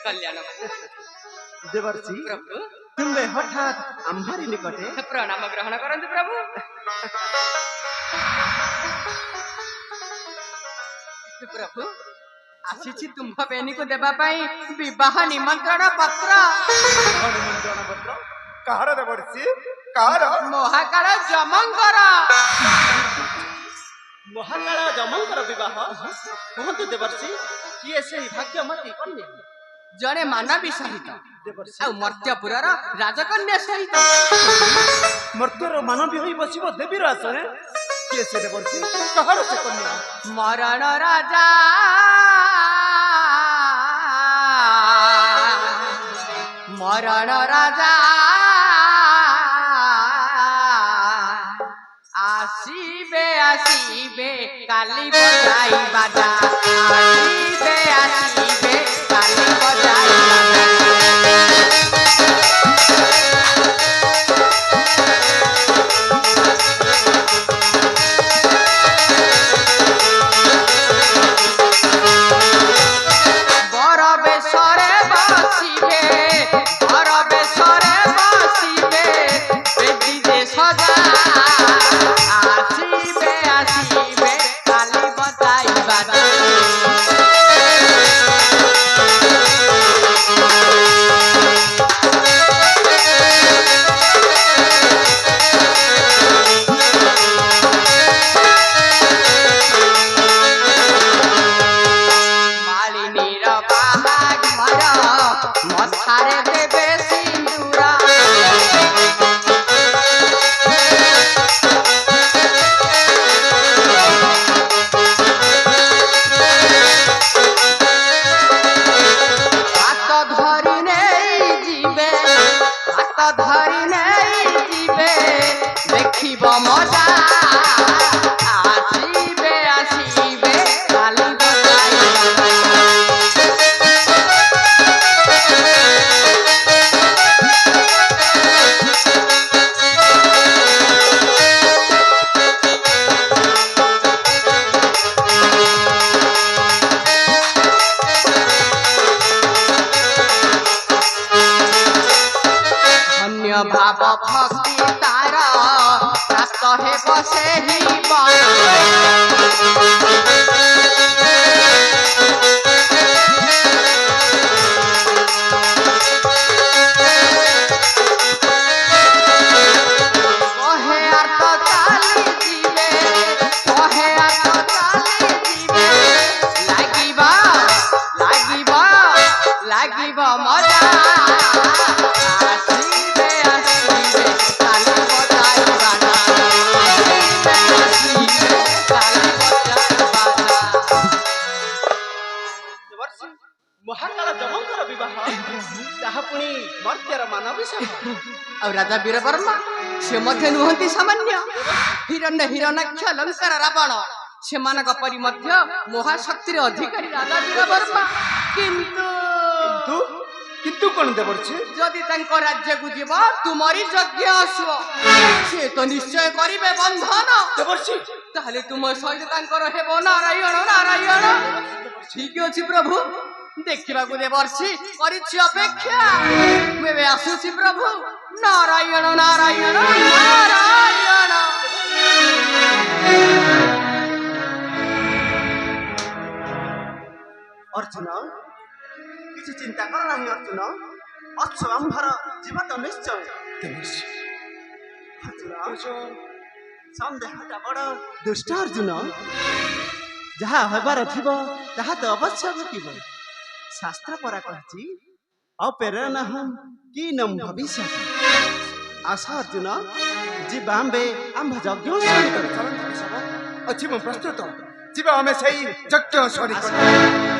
कल्याण देवर्षि प्रभु तुम्बे हठात आम्भारी निकटे प्रणाम ग्रहण करंतु प्रभु। प्रभु आसीछि तुम्भ बेनी को देबा पई विवाह निमंत्रण पत्र। निमंत्रण पत्र कहार देवर्षि कहार? महाकाल जमंकर। महाकाल जमंकर विवाह कहतु देवर्षि किए से भाग्यमती कन्या? जड़े मानवी सहित आ मर्त्यपुर राजकन्या सहित मर्त्यर मानवी होई बसिब देवीर आसने किए से देवर्षि कहार से कन्या? मरण राजा मरण राजा आसीबे आसीबे काली बजाई बाजा आसीबे आसीबे काली बजाई बाजा। भाव भक्ति तारा प्राप्त हे बसे ही कहे अर्थ चाली जीवे कहे अर्थ चाली जीवे लागिबा लागिबा लागिबा मजा महाकाल जमंकर विवाह ताहा पुणी मर्त्यर मानवी और राजा वीरवर्मा से मध्य नुहंती सामान्य हिरण्य हिरण्याक्ष अलंकार रावण सेमानक परि मध्य महाशक्तिर अधिकारी राजा वीरवर्मा किंतु किंतु कोन देवर्षि जदि तांको राज्य को जीव तुमरी यज्ञ आसो से तो निश्चय करिवे बंधन देवर्षि ताहले तुम सहित तांकर हेबो नारायण नारायण। ठीक अछि प्रभु देखा देवर्षि करिछि अपेक्षा बेबे आसुछि प्रभु नारायण नारायण नारायण। अर्जुन किसी चिंता कर नहीं अर्जुन अच्छो आंभर जीव तो निश्चय अर्जुन संदेहटा बड़ दुष्ट अर्जुन जहाँ हबार थिबो ताहा तो अवश्य घटिबो शास्त्र परा कहछि अपेरण हम कीनम भविष्य आशा अर्जुन जीव आंबे आंभ यज्ञ सरी कर अच्छी प्रस्तुत जीव हमें सही यज्ञ सरी कर